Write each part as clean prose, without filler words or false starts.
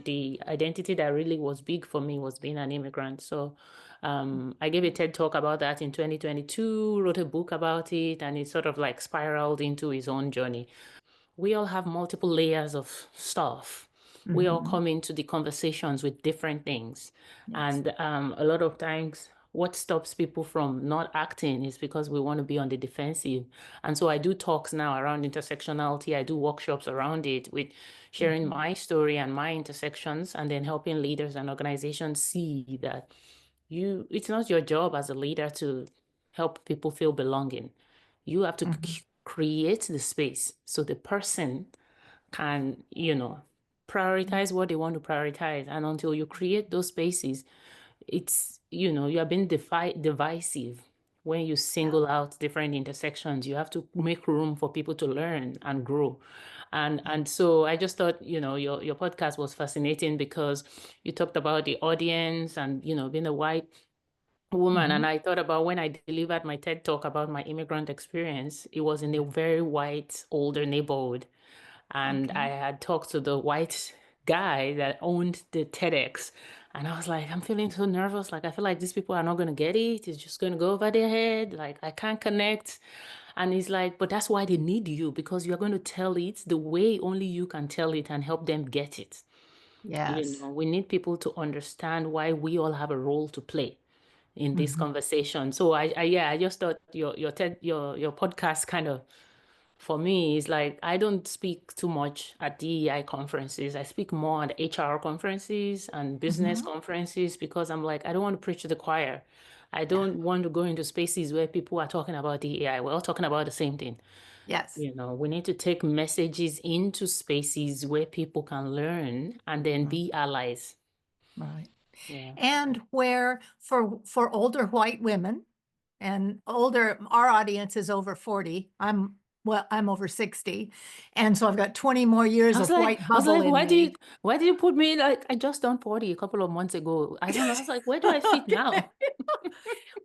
the identity that really was big for me was being an immigrant. So I gave a TED talk about that in 2022, wrote a book about it, and it sort of like spiraled into his own journey. We all have multiple layers of stuff. We all Hmm. come into the conversations with different things. Yes. And a lot of times, what stops people from not acting is because we want to be on the defensive. And so I do talks now around intersectionality. I do workshops around it with sharing Hmm. my story and my intersections, and then helping leaders and organizations see that it's not your job as a leader to help people feel belonging. You have to Hmm. create the space so the person can, prioritize what they want to prioritize. And until you create those spaces, you are being divisive. When you Yeah. single out different intersections, you have to make room for people to learn and grow. And so I just thought, your podcast was fascinating because you talked about the audience and, being a white woman. Hmm. And I thought about when I delivered my TED talk about my immigrant experience, it was in a very white, older neighborhood. And I Okay. had talked to the white guy that owned the TEDx. And I was like, I'm feeling so nervous. Like, I feel like these people are not going to get it. It's just going to go over their head. Like, I can't connect. And he's like, but that's why they need you, because you're going to tell it the way only you can tell it and help them get it. Yes. We need people to understand why we all have a role to play in this Hmm. conversation. So yeah, I just thought your podcast kind of, for me, is like I don't speak too much at DEI conferences. I speak more at HR conferences and business Hmm. conferences because I'm like, I don't want to preach to the choir. I Yeah. don't want to go into spaces where people are talking about DEI. We're all talking about the same thing. Yes. We need to take messages into spaces where people can learn and then Right. be allies. Right. Yeah. And where for older white women and older, our audience is over 40. I'm over 60. And so I've got 20 more years of white I was bubble like, in me. why do you put me like I just done 40 a couple of months ago? I don't know. I was like, where do I fit Okay. now?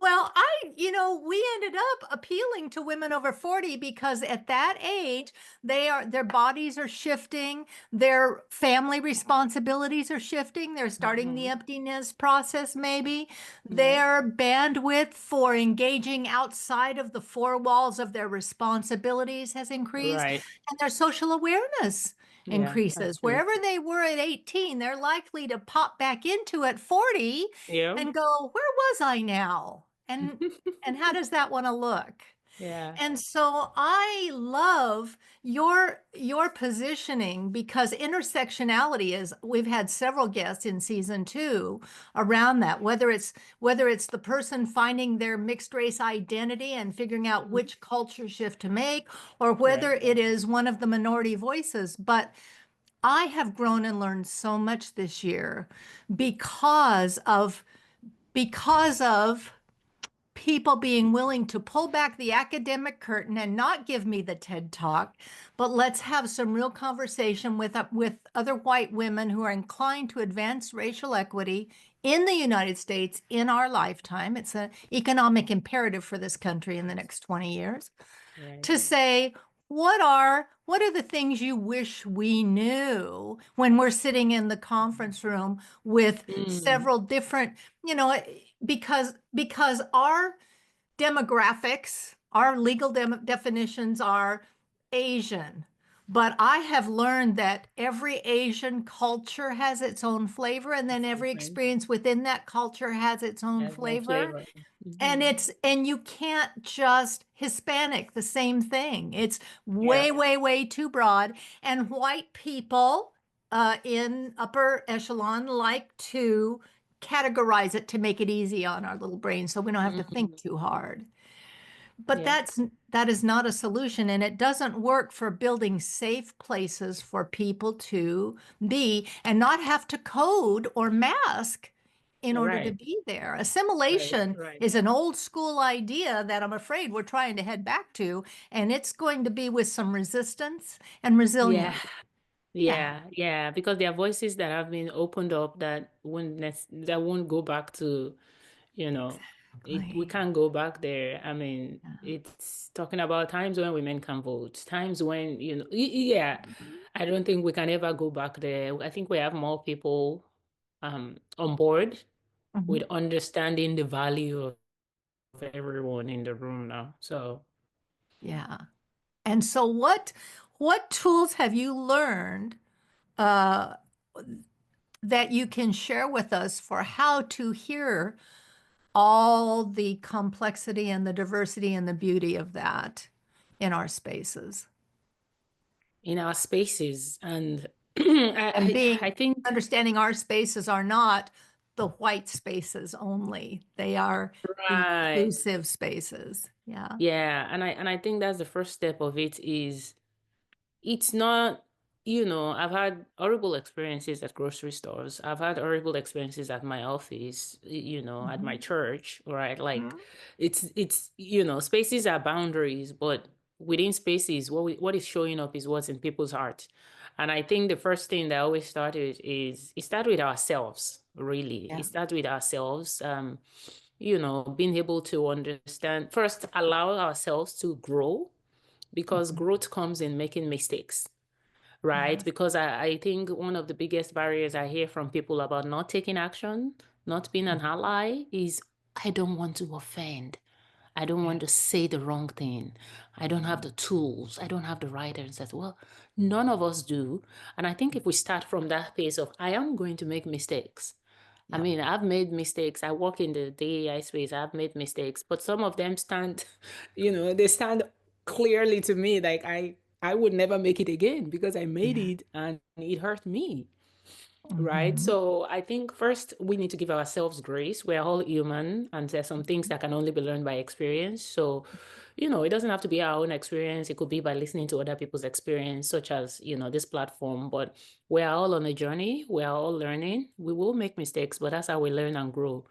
Well, we ended up appealing to women over 40 because at that age, their bodies are shifting, their family responsibilities are shifting, they're starting the Hmm. emptiness process maybe. Yeah. Their bandwidth for engaging outside of the four walls of their responsibilities has increased, Right. and their social awareness Yeah, that's increases. true. Wherever they were at 18, they're likely to pop back into at 40 Yeah. and go, where was I now? And how does that want to look? Yeah. And so I love your positioning because intersectionality is, we've had several guests in season 2 around that, whether it's the person finding their mixed race identity and figuring out Mhm. which culture shift to make, or whether Right. it is one of the minority voices. But I have grown and learned so much this year because of people being willing to pull back the academic curtain and not give me the TED Talk, but let's have some real conversation with other white women who are inclined to advance racial equity in the United States in our lifetime. It's an economic imperative for this country in the next 20 years Right. to say, what are the things you wish we knew when we're sitting in the conference room with Mm. several different, because our demographics, our legal definitions are Asian. But I have learned that every Asian culture has its own flavor, and then It's every different. experience within that culture has its own Has no flavor. flavor. And Hmm. and you can't just Hispanic, the same thing. It's Yeah. way, way, way too broad. And white people in upper echelon like to categorize it to make it easy on our little brains so we don't have to think Hmm. too hard. But Yeah. that is not a solution, and it doesn't work for building safe places for people to be and not have to code or mask in order to Right. be there. Right. Assimilation Right. is an old school idea that I'm afraid we're trying to head back to, and it's going to be with some resistance and Yeah. resilience. Yeah. Yeah. Because there are voices that have been opened up that that won't go back to, you know, We Exactly. can't go back there. I mean, Yeah. it's talking about times when women can vote, times when, yeah, I don't think we can ever go back there. I think we have more people on board with Mhm. understanding the value of everyone in the room now. So Yeah. And so what tools have you learned uh, that you can share with us for how to hear all the complexity and the diversity and the beauty of that in our spaces? in our spaces, and And I being think understanding our spaces are not the white spaces only. They are the right. inclusive spaces. Yeah. Yeah, and I think that's the first step of it is it's not, I've had horrible experiences at grocery stores. I've had horrible experiences at my office, at my Mhm. church, right? Like Mhm. spaces are boundaries, but within spaces, what is showing up is what's in people's heart. And I think the first thing that I always started is it starts with ourselves, really. Yeah. It starts with ourselves. Being able to understand, first, allow ourselves to grow because Mhm. growth comes in making mistakes, right? Yeah. Because I think one of the biggest barriers I hear from people about not taking action, not being an ally, is I don't want to offend. I don't Yeah. want to say the wrong thing. I don't have the tools. I don't have the right answers. Well, none of us do. And I think if we start from that place of I am going to make mistakes. I Yeah. mean, I've made mistakes. I work in the DEI space. I've made mistakes, but some of them stand, they stand clearly to me like I would never make it again because I made Yeah. it and it hurt me. Right. Mhm. So I think first we need to give ourselves grace. We're all human and there's some things that can only be learned by experience. So, it doesn't have to be our own experience. It could be by listening to other people's experience, such as, this platform. But we're all on a journey. We're all learning. We will make mistakes, but that's how we learn and grow.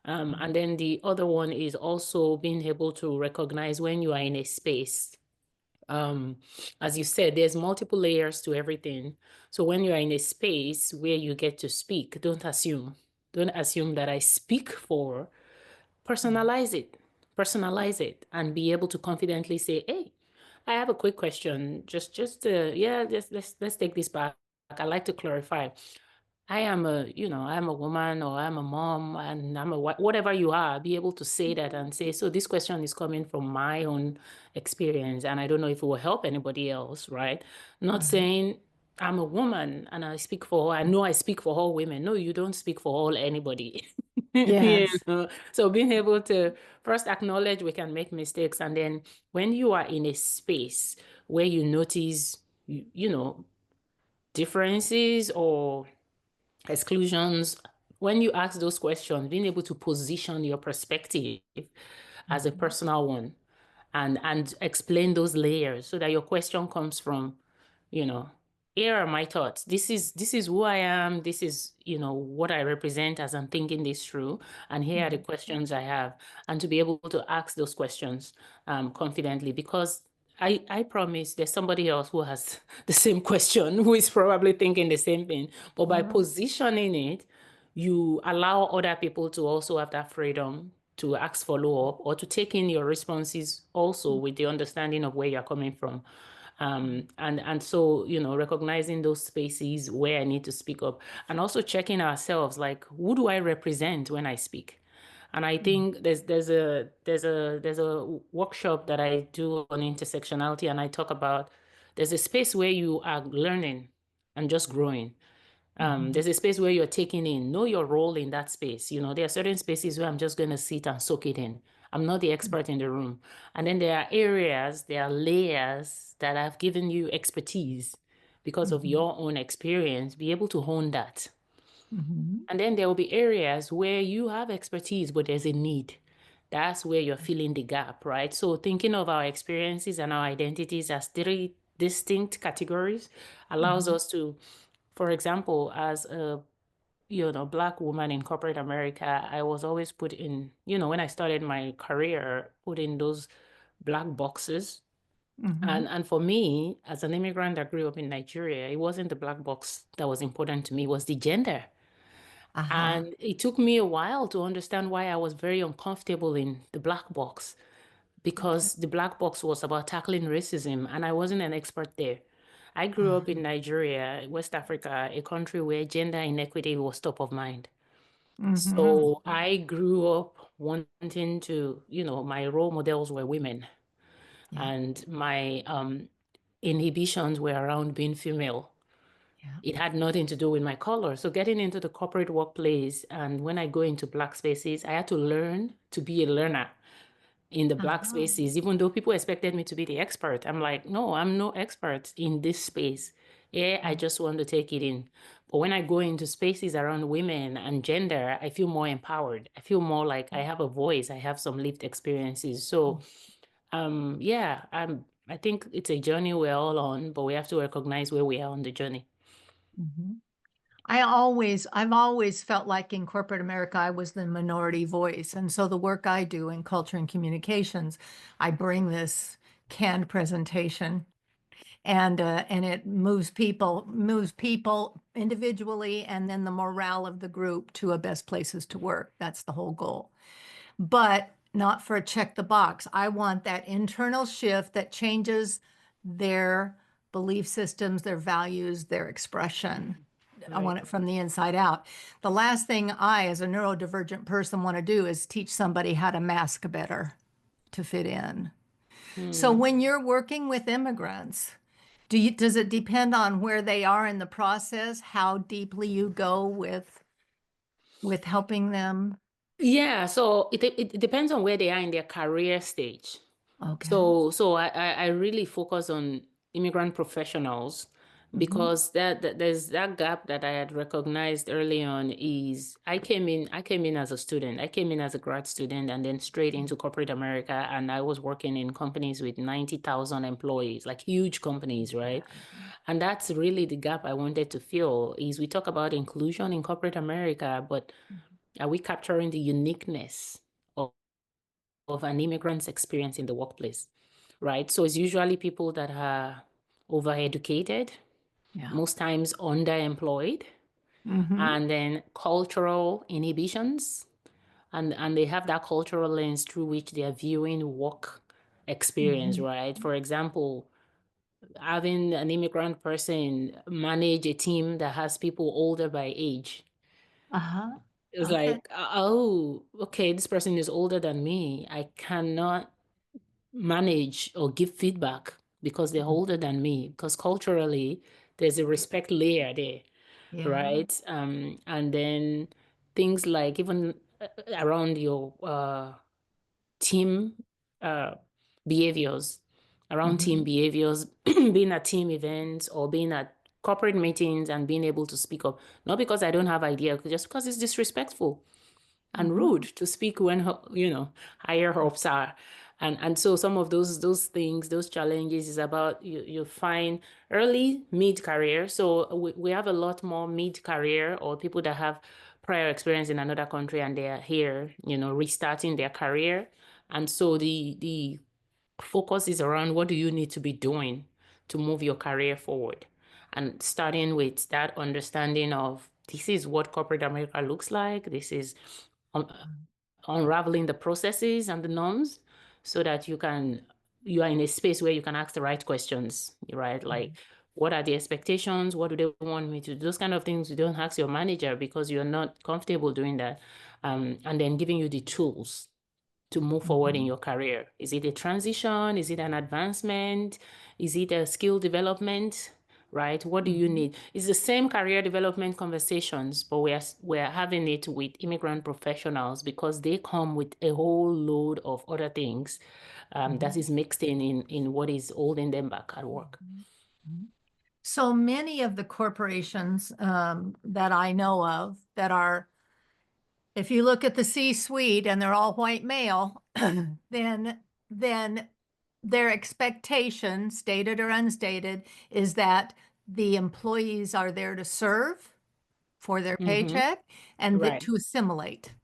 And then the other one is also being able to recognize when you are in a space, um as you said, there's multiple layers to everything. So when you're in a space where you get to speak, don't assume that I speak for. Personalize it and be able to confidently say, hey, I have a quick question, yeah, let's take this back. I like to clarify. I'm a woman or I'm a mom and whatever you are, be able to say that and say, so this question is coming from my own experience and I don't know if it will help anybody else, right? Not Right. saying I'm a woman and I know I speak for all women. No, you don't speak for all anybody. Yes. So being able to first acknowledge we can make mistakes and then when you are in a space where you notice, differences or exclusions, when you ask those questions, being able to position your perspective as a Mhm. personal one and explain those layers so that your question comes from, you know, here are my thoughts. This is who I am. This is, what I represent as I'm thinking this through. And here are the Mhm. questions I have. And to be able to ask those questions confidently because I promise there's somebody else who has the same question, who is probably thinking the same thing. But by Uh-huh. positioning it, you allow other people to also have that freedom to ask follow-up or to take in your responses also with the understanding of where you're coming from. And so, recognizing those spaces where I need to speak up and also checking ourselves, like, who do I represent when I speak? And I Mhm. think there's a workshop that I do on intersectionality, and I talk about there's a space where you are learning and just growing. Mhm. There's a space where you're taking in, know your role in that space. There are certain spaces where I'm just going to sit and soak it in. I'm not the expert in the room. And then there are layers that have given you expertise because of Mhm. your own experience. Be able to hone that. Mhm. And then there will be areas where you have expertise, but there's a need. That's where you're filling the gap, right? So thinking of our experiences and our identities as three distinct categories allows Mhm. us to, for example, as a Black woman in corporate America, I was always put in, when I started my career, put in those black boxes. And Mhm. and for me, as an immigrant that grew up in Nigeria, it wasn't the black box that was important to me, it was the gender. Uh-huh. And it took me a while to understand why I was very uncomfortable in the black box, Okay. because the black box was about tackling racism, and I wasn't an expert there. I grew up in Uh-huh. Nigeria, West Africa, a country where gender inequity was top of mind. Mm-hmm. So I grew up wanting to, my role models were women, Yeah. and my inhibitions were around being female. Yeah. It had nothing to do with my color. So getting into the corporate workplace, and when I go into black spaces, I had to learn to be a learner in the black Uh-huh. spaces, even though people expected me to be the expert. I'm like, no, I'm no expert in this space. Yeah, I Yeah. just want to take it in. But when I go into spaces around women and gender, I feel more empowered. I feel more like I have a voice. I have some lived experiences. So, yeah, I think it's a journey we're all on, but we have to recognize where we are on the journey. Mm-hmm. I've always felt like in corporate America, I was the minority voice. And so the work I do in culture and communications, I bring this canned presentation and it moves people individually and then the morale of the group to a best places to work. That's the whole goal. But not for a check the box. I want that internal shift that changes their belief systems, their values, their expression. I want Right. it from the inside out. The last thing I, as a neurodivergent person, want to do is teach somebody how to mask better to fit in. So Hmm. when you're working with immigrants, does it depend on where they are in the process, how deeply you go with helping them? Yeah, so it depends on where they are in their career stage. Okay. So I really focus on immigrant professionals, Hmm. because there's that gap that I had recognized early on. Is I came in as a student. I came in as a grad student and then straight into corporate America, and I was working in companies with 90,000 employees, like huge companies, right? And that's really the gap I wanted to fill. Is we talk about inclusion in corporate America, but are we capturing the uniqueness of an immigrant's experience in the workplace, right? So it's usually people that are overeducated, Yeah. most times underemployed, Hmm. and then cultural inhibitions. And they have that cultural lens through which they are viewing work experience, Hmm. right? For example, having an immigrant person manage a team that has people older by age. Uh-huh. It's Okay. like, oh, okay, this person is older than me. I cannot manage or give feedback because they're older than me, because culturally there's a respect layer there, Yeah. right? And then things like even around your team uh, behaviors, around team Hmm. behaviors, being at team events or being at corporate meetings and being able to speak up, not because I don't have idea, just because it's disrespectful and rude Hmm. to speak when higher ups are. And so some of those things, those challenges is about you find early mid career. So we have a lot more mid career or people that have prior experience in another country and they are here, restarting their career. And so the focus is around what do you need to be doing to move your career forward, and starting with that understanding of this is what corporate America looks like. This is un- unraveling the processes and the norms so that you are in a space where you can ask the right questions, right? Like, what are the expectations? What do they want me to do? Those kind of things you don't ask your manager because you're not comfortable doing that. And then giving you the tools to move forward in Hmm. your career? Is it a transition? Is it an advancement? Is it a skill development? Right? What do you Hmm. need? It's the same career development conversations, but we're having it with immigrant professionals because they come with a whole load of other things that Hmm. is mixed in what is holding them back at work. Hmm. So many of the corporations that I know of that are, if you look at the C-suite and they're all white male, then their expectation, stated or unstated, is that the employees are there to serve for their Mm-hmm. paycheck and that Right. to assimilate,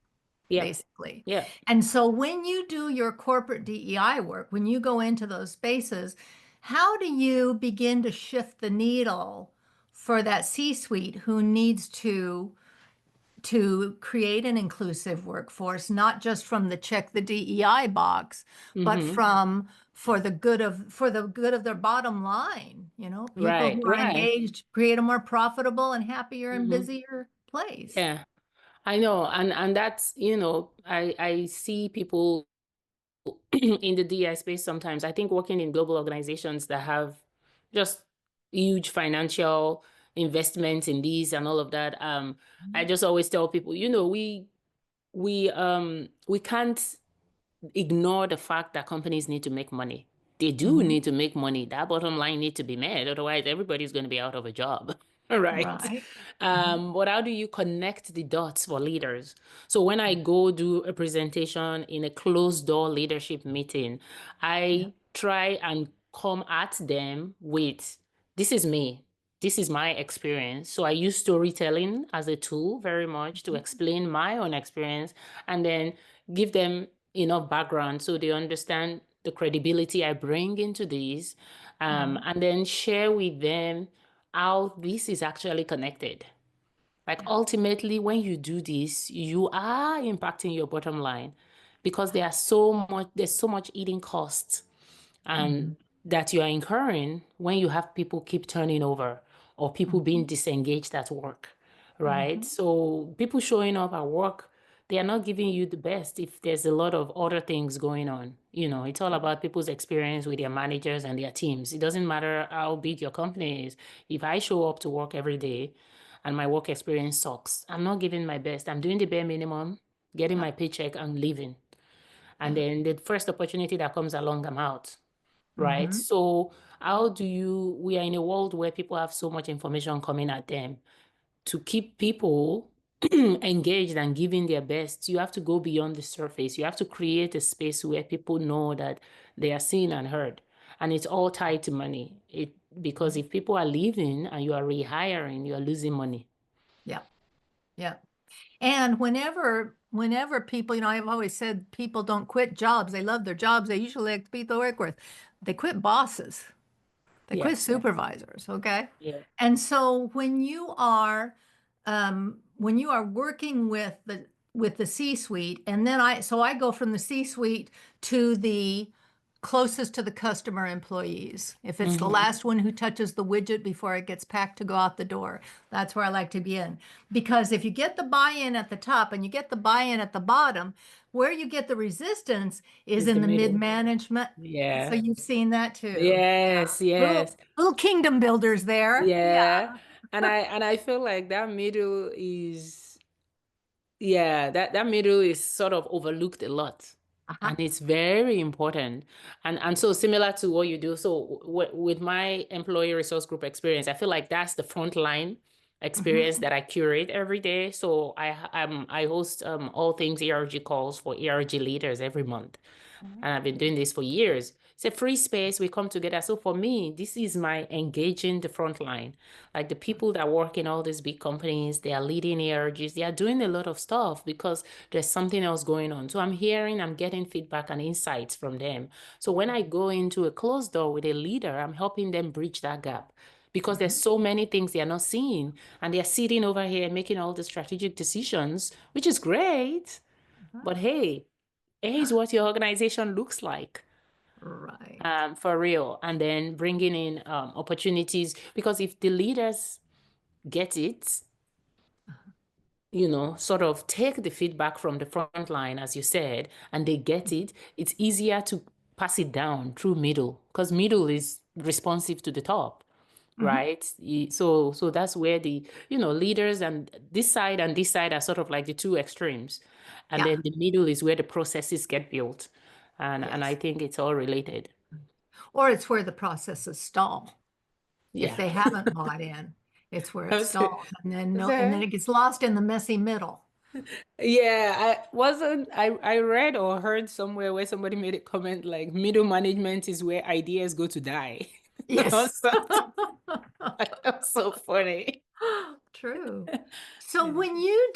Yep. basically. Yep. And so when you do your corporate DEI work, when you go into those spaces, how do you begin to shift the needle for that C-suite who needs to to create an inclusive workforce, not just from the check the DEI box, but Mm-hmm. from for the good of their bottom line. People Right, who are right. engaged create a more profitable and happier and Mm-hmm. busier place. Yeah, I know. And that's, I see people in the DI space sometimes. I think working in global organizations that have just huge financial investments in these and all of that. I just always tell people, we can't ignore the fact that companies need to make money. They do Mhm. need to make money. That bottom line needs to be met. Otherwise, everybody's going to be out of a job. Right. Right. Mhm. But how do you connect the dots for leaders? So when I go do a presentation in a closed door leadership meeting, Yeah. I try and come at them with, this is me. This is my experience. So I use storytelling as a tool very much to explain my own experience and then give them enough background so they understand the credibility I bring into these, Mhm. and then share with them how this is actually connected. Like Yeah. ultimately, when you do this, you are impacting your bottom line because there's so much eating costs Mhm. and that you are incurring when you have people keep turning over or people being Mhm. disengaged at work, right? Mhm. So people showing up at work, they are not giving you the best if there's a lot of other things going on. It's all Yeah. about people's experience with their managers and their teams. It doesn't matter how big your company is. If I show up to work every day and my work experience sucks, I'm not giving my best. I'm doing the bare minimum, getting Yeah. my paycheck and leaving. And Yeah. then the first opportunity that comes along, I'm out, right? Mhm. So we are in a world where people have so much information coming at them. To keep people engaged and giving their best, you have to go beyond the surface. You have to create a space where people know that they are seen and heard. And it's all tied to money. Because if people are leaving and you are rehiring, you are losing money. Yeah. Yeah. And whenever people, I've always said people don't quit jobs. They love their jobs. They usually like the people they work with. They quit bosses. They quit Yes. supervisors. Okay. Yeah. And so when you are working with the C-suite, and then I go from the C-suite to the closest to the customer employees. If it's the Hmm. last one who touches the widget before it gets packed to go out the door, that's where I like to be in. Because if you get the buy-in at the top and you get the buy-in at the bottom, where you get the resistance is It's the in the middle. mid-management. So Yeah. you've seen that too. Yeah. Yes, Little yes. little kingdom builders there. Yeah. Yeah. And I feel like that middle is, yeah, that middle is sort of overlooked a lot. Uh-huh. And it's very important. And so similar to what you do. So with my employee resource group experience, I feel like that's the frontline experience Hmm. that I curate every day. So I host all things ERG calls for ERG leaders every month. And I've been doing this for years. It's a free space. We come together. So for me, this is my engaging the front line. Like the people that work in all these big companies, they are leading ERGs, they are doing a lot of stuff because there's something else going on. So I'm getting feedback and insights from them. So when I go into a closed door with a leader, I'm helping them bridge that gap because there's Hmm. so many things they are not seeing and they're sitting over here making all the strategic decisions, which is great. But hey, here's what your organization looks like, Right. for real. And then bringing in opportunities. Because if the leaders get it, sort of take the feedback from the front line, as you said, and they get it, it's easier to pass it down through middle because middle is responsive to the top, Hmm. right? So that's where the, leaders and this side are sort of like the two extremes. And Yeah. then the middle is where the processes get built. And I Yes. think it's all related. Or it's where the processes stall. If Yeah. they haven't bought in, it's where it So, stalls. And then no, and then so it gets lost in the messy middle. yeah, I read or heard somewhere where somebody made a comment like middle management is where ideas go to die. Or Yes. something. That's so funny. True. So Yeah. when you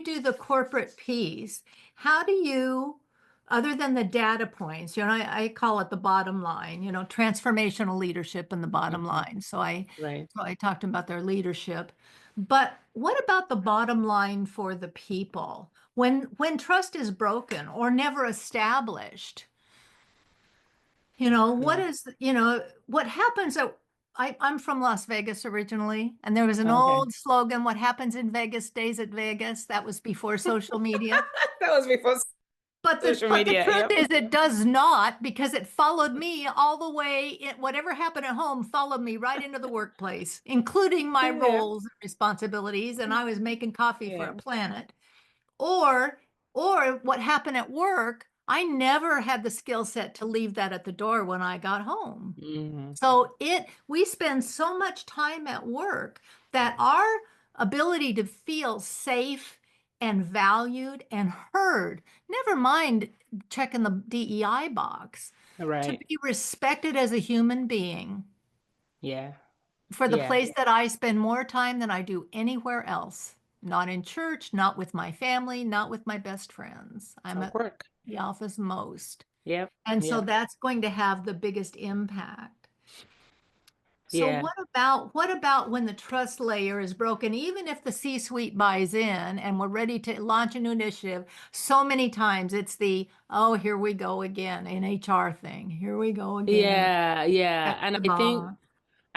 do the corporate piece, how do you, other than the data points, I call it the bottom line, transformational leadership and the bottom Mhm. line. So I Right. talked about their leadership. But what about the bottom line for the people? When trust is broken or never established, what Yeah. is, what happens at, I'm from Las Vegas originally, and there was an Okay. old slogan, what happens in Vegas stays at Vegas. That was before social media. That was before But the social but the media. truth Yep. is it does not, because it followed me all the way. Whatever happened at home followed me right into the workplace, including my Yeah. roles and responsibilities. And I was making coffee for a Yeah. planet. Or or what happened at work, I never had the skill set to leave that at the door when I got home. Hmm. So we spend so much time at work that our ability to feel safe and valued and heard, never mind checking the DEI box, to Right. be respected as a human being Yeah. for the Yeah. place that I spend more time than I do anywhere else. Not in church, not with my family, not with my best friends. I'm At at work. the office most. Yep. And so Yep. that's going to have the biggest impact. So Yeah. what about when the trust layer is broken, even if the C-suite buys in and we're ready to launch a new initiative, so many times it's the, oh, here we go again, an HR thing. Here we go again. Yeah. Yeah. Check the box.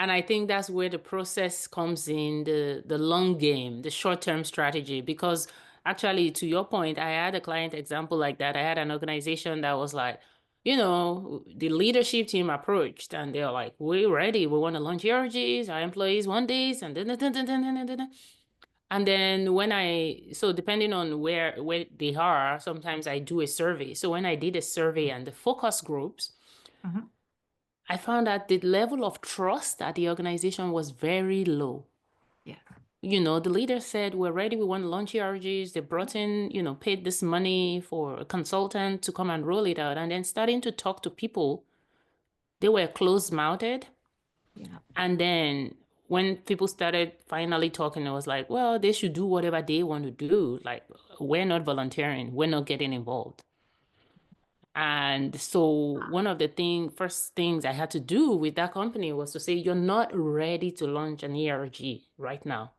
And I think that's where the process comes in, the long game, the short-term strategy. Because actually, to your point, I had a client example like that. I had an organization that was like, the leadership team approached and they're like, we're ready. We want to launch ERGs. Our employees want this and then. And then so depending on where they are, sometimes I do a survey. So when I did a survey and the focus groups, Mhm. I found that the level of trust at the organization was very low. Yeah. The leader said, we're ready, we want to launch ERGs. They brought in, paid this money for a consultant to come and roll it out. And then starting to talk to people, they were closed-mouthed. Yeah. And then when people started finally talking, it was like, well, they should do whatever they want to do. Like, we're not volunteering, we're not getting involved. And so one of the first things I had to do with that company was to say, you're not ready to launch an ERG right now.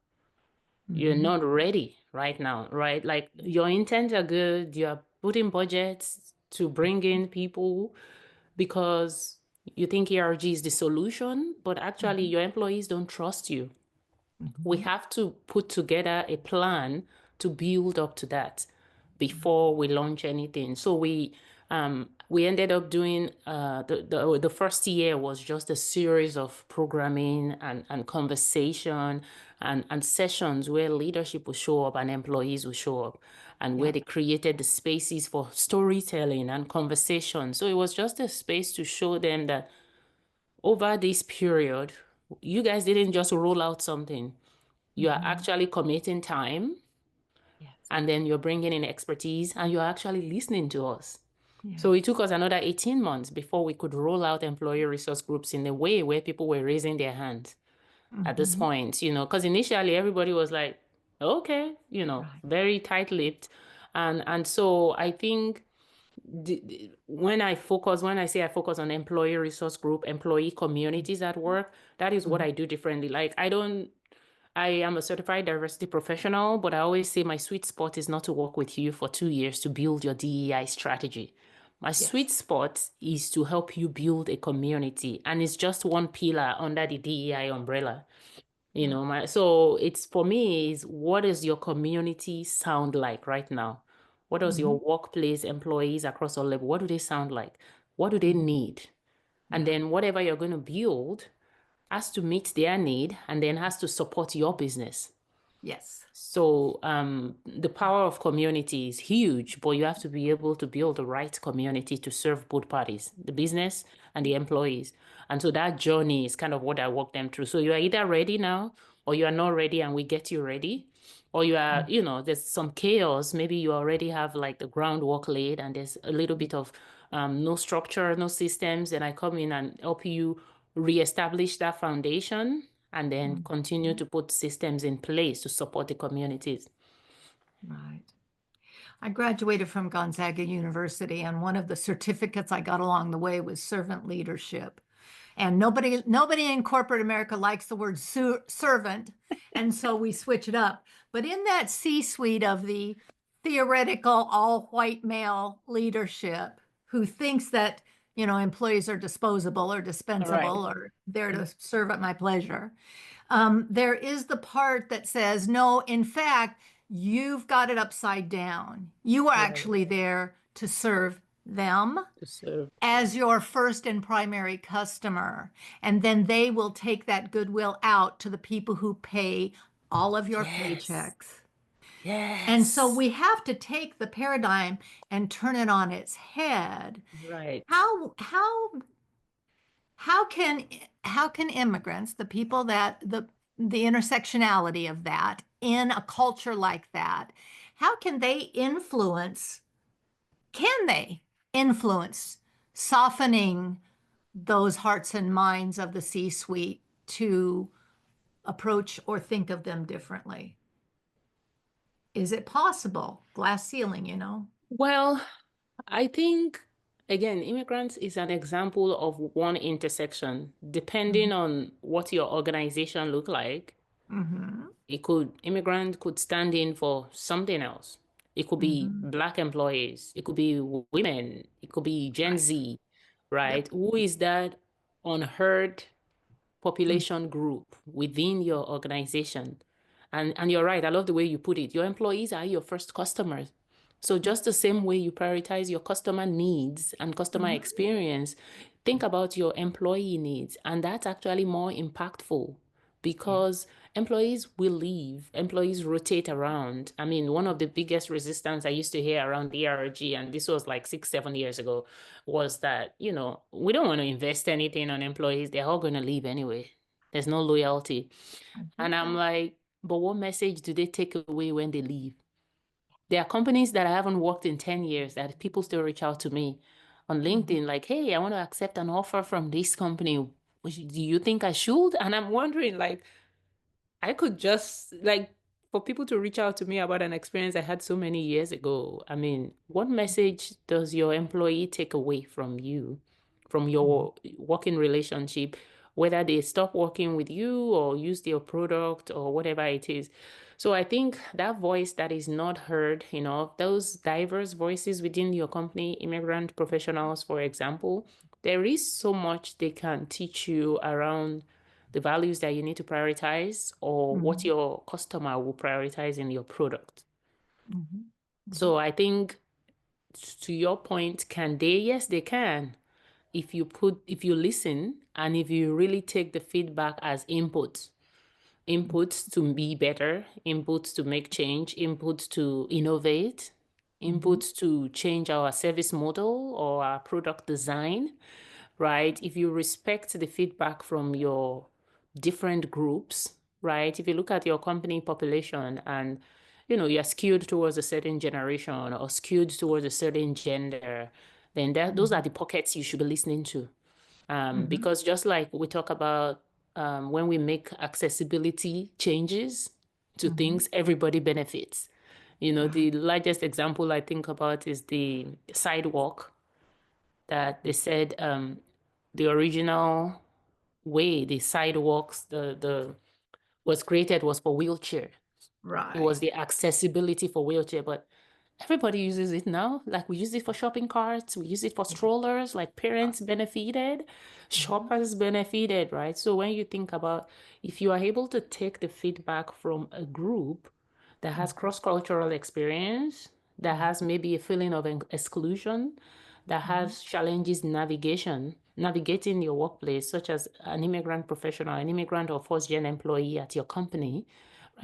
You're Mhm. not ready right now, right? Like your intents are good. You're putting budgets to bring in people because you think ERG is the solution, but actually Mhm. your employees don't trust you. We Mhm. have to put together a plan to build up to that before we launch anything. So we ended up doing the first year was just a series of programming and conversation and sessions where leadership will show up and employees will show up and where Yeah. they created the spaces for storytelling and conversation. So it was just a space to show them that over this period, you guys didn't just roll out something. You are Mhm. actually committing time Yes. and then you're bringing in expertise and you're actually listening to us. So it Yes. took us another 18 months before we could roll out employee resource groups in a way where people were raising their hands at this Mhm. point, because initially everybody was like, okay, Right. very tight-lipped. And so I think when I say I focus on employee resource group, employee communities at work, that is what Mhm. I do differently. Like I am a certified diversity professional, but I always say my sweet spot is not to work with you for 2 years to build your DEI strategy. My Yes. sweet spot is to help you build a community, and it's just one pillar under the DEI umbrella. Yeah. So it's for me is what does your community sound like right now? What does your Mhm. workplace employees across all levels, what do they sound like? What do they Mhm. need? And Yeah. then whatever you're going to build has to meet their need and then has to support your business. Yes. So the power of community is huge, but you have to be able to build the right community to serve both parties, the business and the employees. And so that journey is kind of what I walk them through. So you are either ready now or you are not ready and we get you ready. Or you are, Mhm. there's some chaos. Maybe you already have like the groundwork laid and there's a little bit of no structure, no systems. And I come in and help you reestablish that foundation and then continue Mhm. to put systems in place to support the communities. Right. I graduated from Gonzaga University, and one of the certificates I got along the way was servant leadership. And nobody in corporate America likes the word servant. And so we switch it up. But in that C-suite of the theoretical all white male leadership who thinks that, employees are disposable or Right. dispensable or there to serve at my pleasure, there is the part that says, no, in fact, you've got it upside down. You are Right. actually there to serve them To serve. as your first and primary customer. And then they will take that goodwill out to the people who pay all of your Yes. paychecks. And so Yes. we have to take the paradigm and turn it on its head. Right. How can immigrants, the people that the intersectionality of that in a culture like that, how can they influence softening those hearts and minds of the C-suite to approach or think of them differently? Is it possible? Glass ceiling. Well, I think, again, immigrants is an example of one intersection. Depending Mhm. on what your organization look like, Mhm. immigrant could stand in for something else. It could be Mhm. Black employees, it could be women, it could be Gen Right. Z, Yep. right? Who is that unheard Mm. population group within your organization? And you're right, I love the way you put it. Your employees are your first customers. So just the same way you prioritize your customer needs and customer Mhm. experience, think about your employee needs. And that's actually more impactful Yeah. because employees will leave, employees rotate around. I mean, one of the biggest resistance I used to hear around the ERG, and this was like 6, 7 years ago, was that, we don't want to invest anything on employees. They're all going to leave anyway. There's no loyalty. I And get I'm that. like, but what message do they take away when they leave? There are companies that I haven't worked in 10 years that people still reach out to me on Mhm. LinkedIn, like, hey, I want to accept an offer from this company. Do you think I should? And I'm wondering, like, I could just like for people to reach out to me about an experience I had so many years ago. I mean, what message does your employee take away from you, from Mhm. your working relationship, whether they stop working with you or use their product or whatever it is? So I think that voice that is not heard, those diverse voices within your company, immigrant professionals, for example, there is so much they can teach you around the values that you need to prioritize or what Mhm. your customer will prioritize in your product. Mhm. Mhm. So I think to your point, can they? Yes, they can. If you listen and if you really take the feedback as inputs to be better, inputs to make change, inputs to innovate, Mhm. inputs to change our service model or our product design, right? If you respect the feedback from your different groups, right? If you look at your company population and you're skewed towards a certain generation or skewed towards a certain gender, then those are Mhm. the pockets you should be listening to. Mhm. Because just like we talk about when we make accessibility changes to Mhm. things, everybody benefits. Right. The largest example I think about is the sidewalk that they said the original way the sidewalks the was created was for wheelchair. It was Right. the accessibility for wheelchair, but everybody uses it now. Like we use it for shopping carts, we use it for strollers, like Right. parents benefited, Mhm. shoppers benefited, right? So when you think about if you are able to take the feedback from a group that has Mhm. cross-cultural experience, that Mhm. has maybe a feeling of exclusion, that Mhm. has challenges navigating your workplace, such as an immigrant professional, an immigrant or first-gen employee at your company,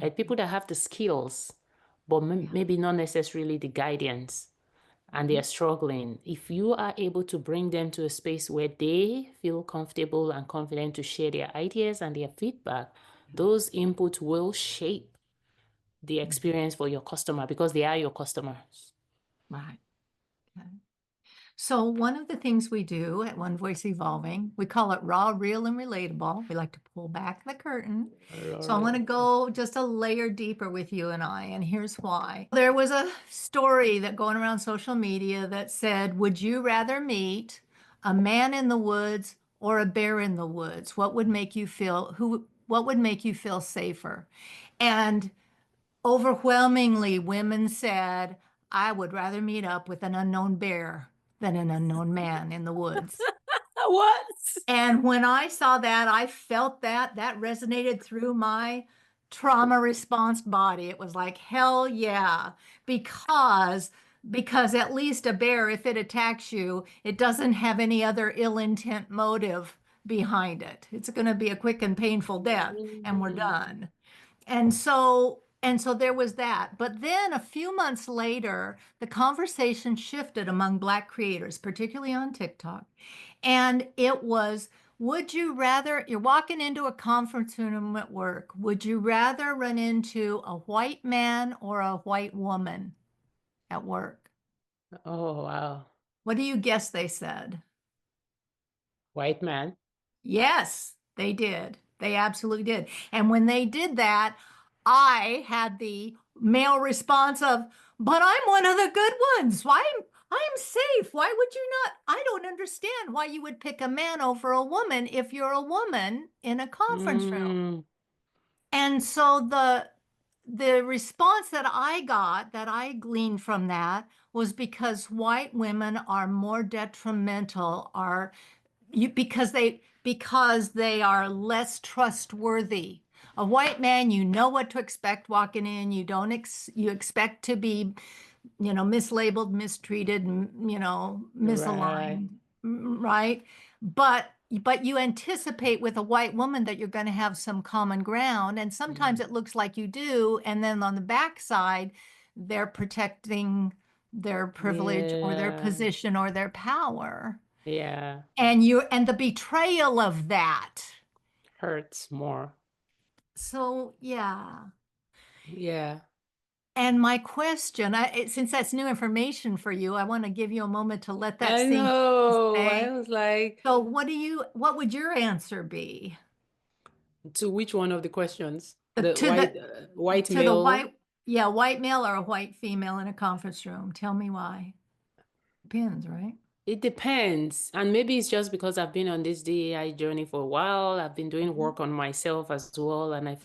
right? People that have the skills, but Yeah. maybe not necessarily the guidance, and they Mhm. are struggling. If you are able to bring them to a space where they feel comfortable and confident to share their ideas and their feedback, those inputs will shape the Mhm. experience for your customer because they are your customers. Right. Okay. So one of the things we do at One Voice Evolving, we call it raw, real, and relatable. We like to pull back the curtain. All So I want right. to go just a layer deeper with you and I, and here's why. There was a story that going around social media that said, would you rather meet a man in the woods or a bear in the woods? What would make you feel, What would make you feel safer? And overwhelmingly, women said, I would rather meet up with an unknown bear than an unknown man in the woods. What? And when I saw that, I felt that resonated through my trauma response body. It was like, hell yeah, because because at least a bear, if it attacks you, it doesn't have any other ill intent motive behind it. It's going to be a quick and painful death, and we're Mm. done. And so there was that. But then a few months later, the conversation shifted among Black creators, particularly on TikTok. And it was, would you rather, you're walking into a conference room at work, would you rather run into a white man or a white woman at work? Oh, wow. What do you guess they said? White man. Yes, they did. They absolutely did. And when they did that, I had the male response of, but I'm one of the good ones. Why I'm safe. Why would you not? I don't understand why you would pick a man over a woman if you're a woman in a conference room. Mm. And so the response that I got, that I gleaned from that, was because white women are more detrimental, are because they are less trustworthy. A white man, you know what to expect walking in. You don't you expect to be, mislabeled, mistreated, Right. misaligned, right? But you anticipate with a white woman that you're going to have some common ground, and sometimes Mm. it looks like you do, and then on the backside, they're protecting their privilege or their Yeah. position or their power. Yeah. And the betrayal of that. Hurts more. So yeah. Yeah. And my question, since that's new information for you, I want to give you a moment to let that I sink in and know. I say, was like, so what would your answer be? to which one of the questions? The, The to the white to the male. white male or a white female in a conference room? Tell me why. Depends, right? It depends. And maybe it's just because I've been on this DEI journey for a while. I've been doing Mhm, work on myself as well. And I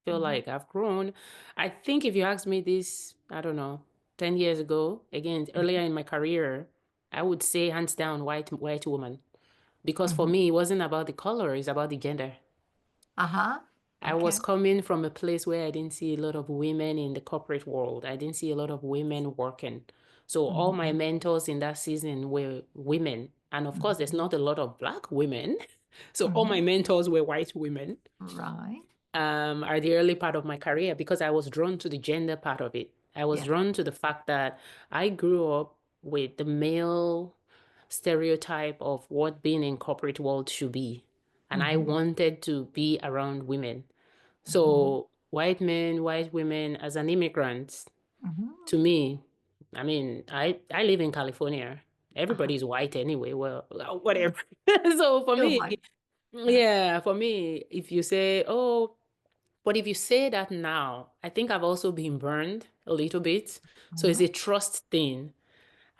feel mhm, like I've grown. I think if you asked me this, I don't know, 10 years ago, again, earlier mhm, in my career, I would say hands down white woman. Because for mhm. me, it wasn't about the color, it's about the gender. Uh-huh. I was Okay. coming from a place where I didn't see a lot of women in the corporate world. I didn't see a lot of women working. So all my Mhm, mentors in that season were women. And of course, there's mhm, not a lot of black women. So all my mhm. mentors were white women Right. at the early part of my career because I was drawn to the gender part of it. I was Yeah. drawn to the fact that I grew up with the male stereotype of what being in corporate world should be. And I Mhm, wanted to be around women. mhm, So white men, white women, as an immigrant, mhm. to me, I mean, I live in California. Uh-huh. Everybody's white anyway. Well, whatever. So for Feels me, like. Yeah. yeah, for me, if you say, oh, but if you say that now, I think I've also been burned a little bit. So it's Uh-huh. a trust thing.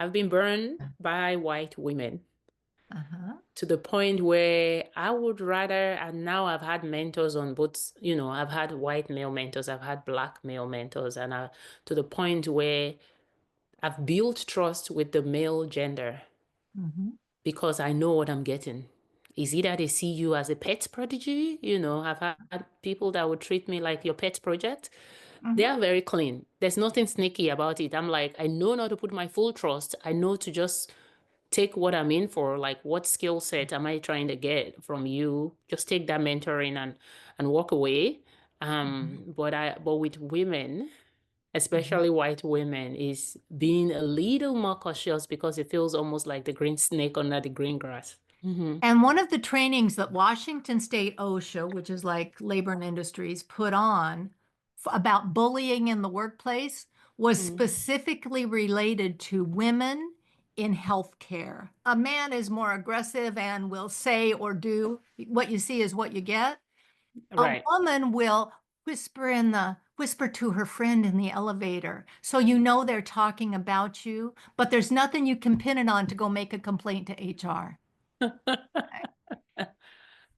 I've been burned by white women Uh-huh. to the point where I would rather, and now I've had mentors on both, I've had white male mentors, I've had black male mentors, and to the point where I've built trust with the male gender Mhm. because I know what I'm getting. Is either they see you as a pet prodigy, I've had people that would treat me like your pet project. They Mhm. are very clean. There's nothing sneaky about it. I'm like, I know not to put my full trust. I know to just take what I'm in for, like what skill set am I trying to get from you? Just take that mentoring and walk away. Mhm. But with women, Mhm. especially white women, is being a little more cautious because it feels almost like the green snake under the green grass. Mm-hmm. And one of the trainings that Washington State OSHA, which is like Labor and Industries, put on about bullying in the workplace was Mm. specifically related to women in healthcare. A man is more aggressive and will say or do what you see is what you get. A Right. woman will whisper to her friend in the elevator. So you know they're talking about you, but there's nothing you can pin it on to go make a complaint to HR.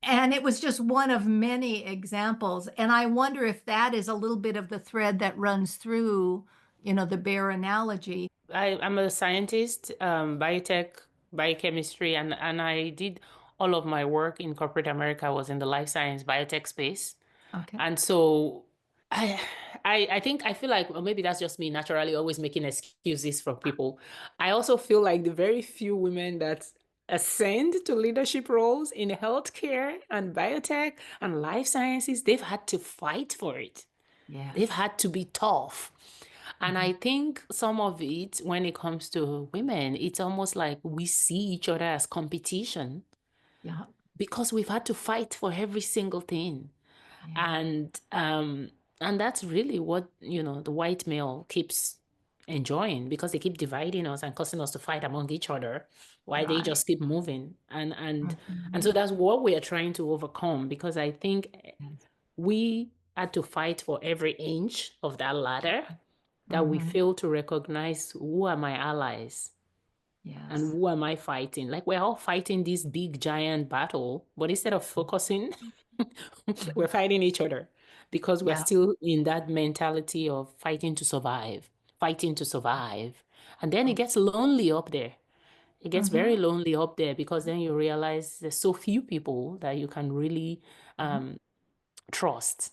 And it was just one of many examples. And I wonder if that is a little bit of the thread that runs through, the bear analogy. I'm a scientist, biotech, biochemistry, and I did all of my work in corporate America was in the life science biotech space. Okay. And so I I think I feel like, well, maybe that's just me naturally always making excuses for people. I also feel like the very few women that ascend to leadership roles in healthcare and biotech and life sciences, they've had to fight for it. They've Yes. had to be tough. And Mhm. I think some of it, when it comes to women, it's almost like we see each other as competition Yeah. because we've had to fight for every single thing. Yeah. And that's really what, the white male keeps enjoying because they keep dividing us and causing us to fight among each other while they Right. just keep moving. And Mhm. so that's what we are trying to overcome because I think Yes. we had to fight for every inch of that ladder that we Hmm. fail to recognize who are my allies and Yes. who am I fighting. Like we're all fighting this big giant battle, but instead of focusing, we're Mhm. fighting each other because we're Yeah. still in that mentality of fighting to survive, fighting to survive. And then it Okay. gets lonely up there. It gets very Hmm. lonely up there because then you realize there's so few people that you can really um, trust.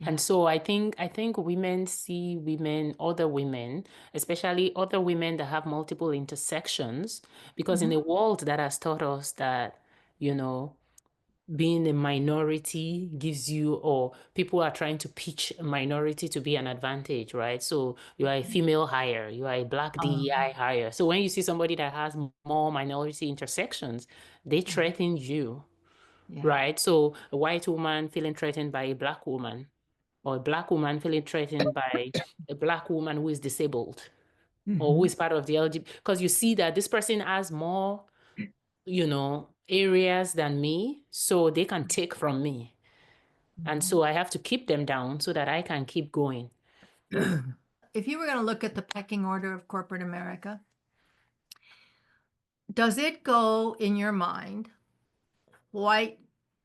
And Yes. so I think women see women, other women, especially other women that have multiple intersections, because in a Hmm. world that has taught us that, you know, being a minority gives you, or people are trying to pitch a minority to be an advantage, right? So you are a female hire, you are a black DEI hire. So when you see somebody that has more minority intersections, they Mhm. threaten you, Yeah. right? So a white woman feeling threatened by a black woman or a black woman feeling threatened by a black woman who is disabled or who Hmm. is part of the LGBT, because you see that this person has more, areas than me, so they can take from me. And so I have to keep them down so that I can keep going. If you were going to look at the pecking order of corporate America, does it go in your mind white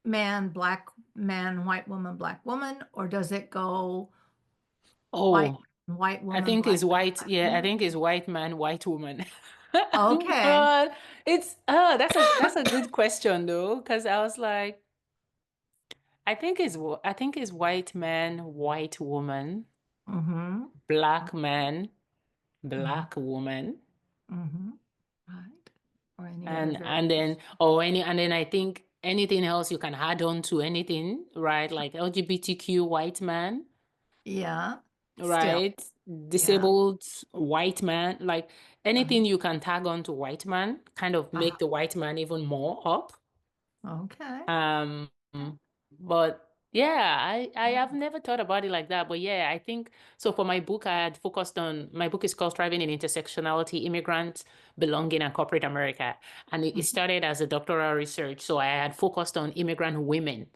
man, white woman, black woman, or does it go white Oh, white I woman, think black it's man, white. black Yeah, I woman? think it's white man, white woman. Okay. But that's a good question though, because I was like, I think it's white man, white woman, Mm-hmm. black man, Mm-hmm. black woman, Mm-hmm. Right. Or any other and then variation. and then I think anything else you can add on to anything, right? Like LGBTQ white man, Yeah. Still. right? Yeah. Disabled white man, like Uh-huh. anything you can tag on to white man, kind of Uh-huh. make the white man even more up. Okay. Um, but yeah, I have never thought about it like that. But yeah, I think so. For my book, I had focused on my book is called Thriving in Intersectionality, Immigrant, Belonging, and Corporate America. And it Mhm. started as a doctoral research. So I had focused on immigrant women.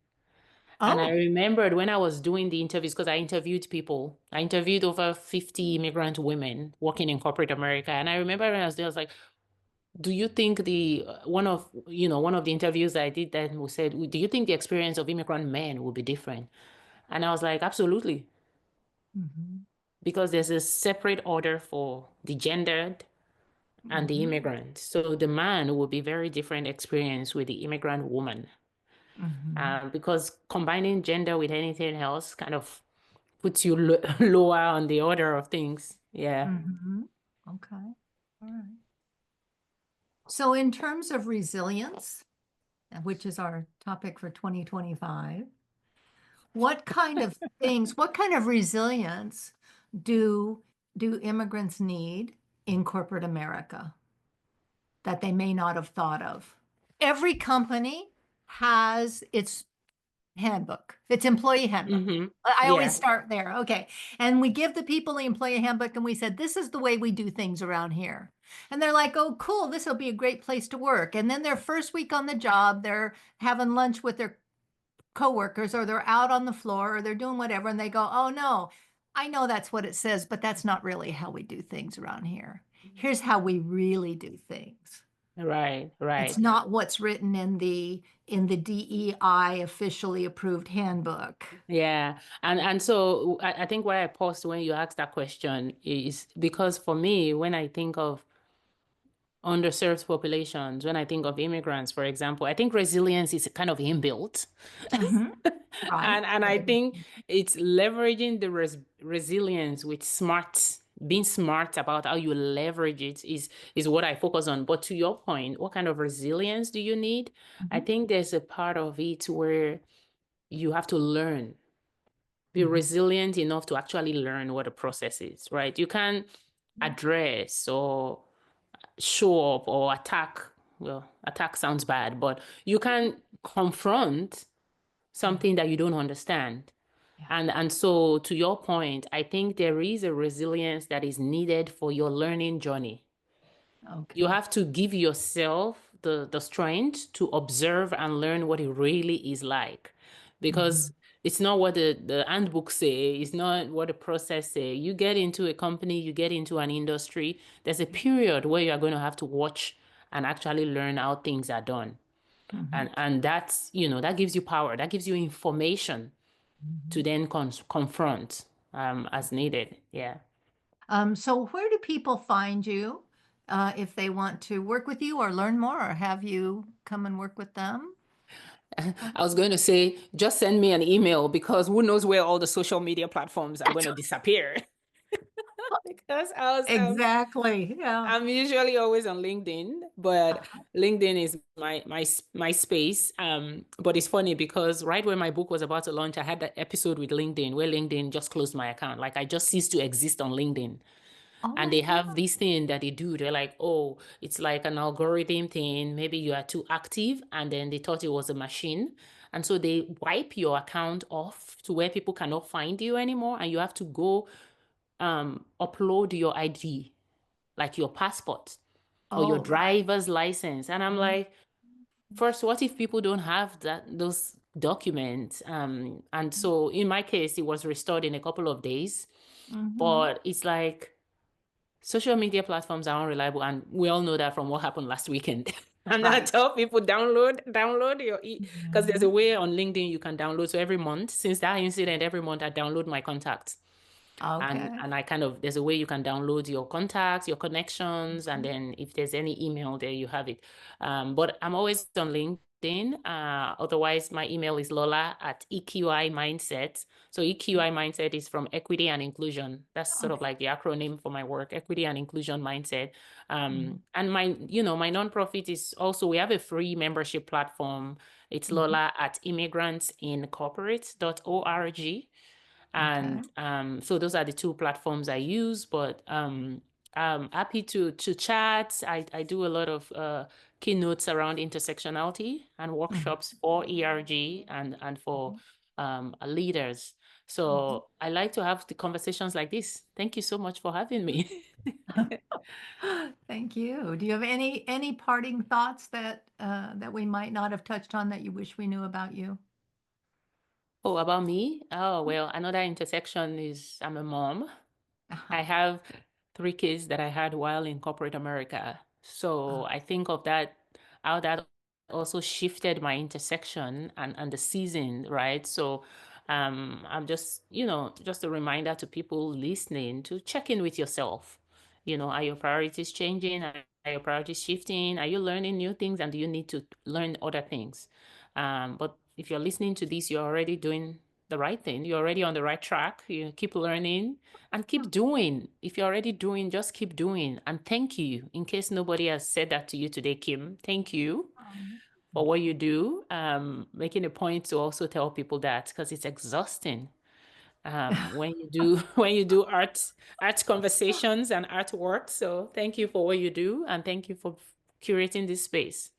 And I Oh. remembered when I was doing the interviews, because I interviewed people, I interviewed over 50 immigrant women working in corporate America. And I remember when I was there, I was like, do you think the one of the interviews I did then who said, do you think the experience of immigrant men will be different? And I was like, absolutely, Mm-hmm. because there's a separate order for the gendered and the Mm-hmm. immigrant. So the man will be very different experience with the immigrant woman. Mm-hmm. Because combining gender with anything else kind of puts you lower on the order of things. Yeah. Mm-hmm. Okay. All right. So in terms of resilience, which is our topic for 2025, what kind of resilience do do immigrants need in corporate America that they may not have thought of? Every company has its handbook, its employee handbook. Mm-hmm. I always Yeah. start there. Okay. And we give the people the employee handbook and we said, this is the way we do things around here. And they're like, oh, cool, this will be a great place to work. And then their first week on the job, they're having lunch with their coworkers or they're out on the floor or they're doing whatever. And they go, oh, no, I know that's what it says, but that's not really how we do things around here. Here's how we really do things. Right, It's right. not what's written in the DEI officially approved handbook. Yeah. And so I think why I paused when you asked that question is because for me, when I think of underserved populations, when I think of immigrants, for example, I think resilience is kind of inbuilt. Hmm. Right. And I think it's leveraging the resilience with smart, being smart about how you leverage it is what I focus on. But to your point, what kind of resilience do you need? I Mhm. think there's a part of it where you have to learn, be Mhm. resilient enough to actually learn what the process is, right? You can address or show up or attack. Well, attack sounds bad, but you can confront Yeah. something that you don't understand. Yeah. And so to your point, I think there is a resilience that is needed for your learning journey. You Okay. have to give yourself the strength to observe and learn what it really is like. Hmm. Because it's not what the handbook say, it's not what the process say. You get into a company, you get into an industry, there's a period where you're going to have to watch and actually learn how things are done. Hmm. And that's, that gives you power, that gives you information to Hmm. then confront as needed. Yeah. So where do people find you if they want to work with you or learn more or have you come and work with them? I was going to say, just send me an email because who knows where all the social media platforms are going to disappear. Because Exactly. Yeah. I'm usually always on LinkedIn, but LinkedIn is my space. But it's funny because right when my book was about to launch, I had that episode with LinkedIn where LinkedIn just closed my account. Like I just ceased to exist on LinkedIn. Oh And my they God. have this thing that they do. They're like, oh, it's like an algorithm thing. Maybe you are too active, and then they thought it was a machine. And so they wipe your account off to where people cannot find you anymore. And you have to go upload your ID, like your passport or your Oh, right. driver's license. And I'm like, first, what if people don't have those documents? And so in my case, it was restored in a couple of days. Mm-hmm. But it's like social media platforms are unreliable, and we all know that from what happened last weekend. And I Right. tell people download your because there's a Mhm. way on LinkedIn you can download. So every month, since that incident, every month I download my contacts. Okay. And I kind of there's a way you can download your contacts, your connections, and Mhm. then if there's any email there, you have it. But I'm always on LinkedIn. Otherwise, my email is Lola at EQI Mindset. So EQI Mindset is from Equity and Inclusion. That's sort of Okay. like the acronym for my work, Equity and Inclusion Mindset. Mhm. And my nonprofit is also we have a free membership platform. It's Mhm. Lola at immigrantsincorporate.org. Okay. And so those are the two platforms I use, but I'm happy to chat. I do a lot of keynotes around intersectionality and Mhm. workshops for ERG and for leaders. Mhm. So I like to have the conversations like this. Thank you so much for having me. Thank you. Do you have any parting thoughts that that we might not have touched on that you wish we knew about you? Oh, about me? Oh, well, another intersection is I'm a mom. I Uh-huh. have three kids that I had while in corporate America. So I think of that, how that also shifted my intersection and the season, right? So I'm just, just a reminder to people listening to check in with yourself. Are your priorities changing? Are your priorities shifting? Are you learning new things? And do you need to learn other things? But if you're listening to this, you're already doing the right thing. You're already on the right track. You keep learning and keep doing. If you're already doing, just keep doing. And thank you. In case nobody has said that to you today, Kim, thank you for what you do. Making a point to also tell people that because it's exhausting. When you do when you do art conversations and artwork. So thank you for what you do and thank you for curating this space.